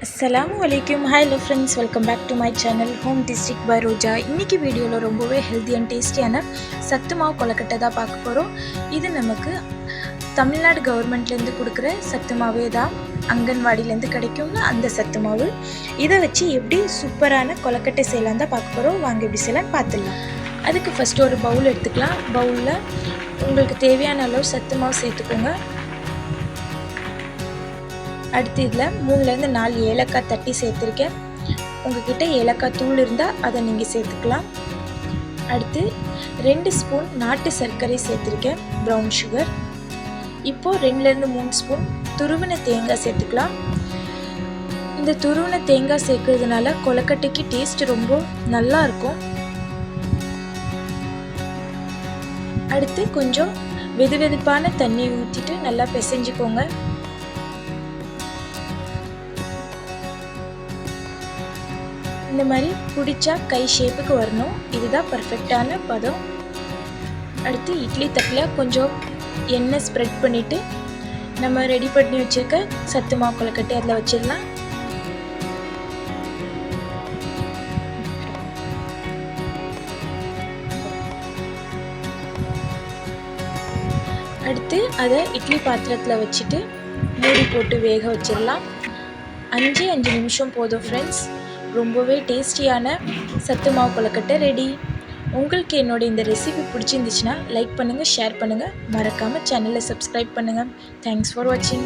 அஸ்ஸலாமு அலைக்கும். Hello friends, welcome back to my channel home district by Roja. இன்றைக்கி வீடியோவில் ரொம்பவே ஹெல்த்தி அண்ட் டேஸ்டியான சத்து மாவு கொலக்கட்டை தான் பார்க்க போகிறோம். இது நமக்கு தமிழ்நாடு கவர்மெண்ட்லேருந்து கொடுக்குற சத்து மாவே தான், அங்கன்வாடியிலேருந்து கிடைக்கும்ல அந்த சத்து மாவு. இதை வச்சு எப்படி சூப்பரான கொலக்கட்டை செய்யலாம் தான் பார்க்க போகிறோம். வாங்க எப்படி செய்யலான்னு பார்த்துடலாம். அதுக்கு ஃபஸ்ட்டு ஒரு பவுல் எடுத்துக்கலாம். பவுலில் உங்களுக்கு தேவையான அளவு சத்து மாவு சேர்த்துக்கோங்க. அடுத்து இதில் 3லேருந்து 4 ஏலக்காய் தட்டி சேர்த்துருக்கேன். உங்கள்கிட்ட ஏலக்காய் தூள் இருந்தால் அதை நீங்கள் சேர்த்துக்கலாம். அடுத்து 2 ஸ்பூன் நாட்டு சர்க்கரை சேர்த்துருக்கேன், ப்ரௌன் சுகர். இப்போது 2லேருந்து 3 ஸ்பூன் துருவின தேங்காய் சேர்த்துக்கலாம். இந்த துருவின தேங்காய் சேர்க்கறதுனால கொலக்கட்டைக்கு டேஸ்ட் ரொம்ப நல்லா இருக்கும். அடுத்து கொஞ்சம் வெதுவெதுப்பான தண்ணி ஊற்றிட்டு நல்லா பிசைஞ்சுக்கோங்க. இந்த மாதிரி பிடிச்சா கை ஷேப்புக்கு வரணும். இதுதான் பர்ஃபெக்டான பதம். அடுத்து இட்லி தட்டில் கொஞ்சம் எண்ணெய் ஸ்ப்ரெட் பண்ணிவிட்டு நம்ம ரெடி பண்ணி வச்சுருக்க சத்து மாவு கொலக்கட்டை அதில் வச்சிடலாம். அடுத்து அதை இட்லி பாத்திரத்தில் வச்சுட்டு மூடி போட்டு வேக வச்சிடலாம். 5 நிமிஷம் போதும் ஃப்ரெண்ட்ஸ். ரொம்பவே டேஸ்டியான சத்து மாவு கொலக்கட்டை ரெடி. உங்களுக்கு என்னோட இந்த ரெசிபி பிடிச்சிருந்துச்சுன்னா லைக் பண்ணுங்கள், ஷேர் பண்ணுங்கள், மறக்காமல் சேனலை சப்ஸ்கிரைப் பண்ணுங்கள். தேங்க்ஸ் ஃபார் வாட்சிங்.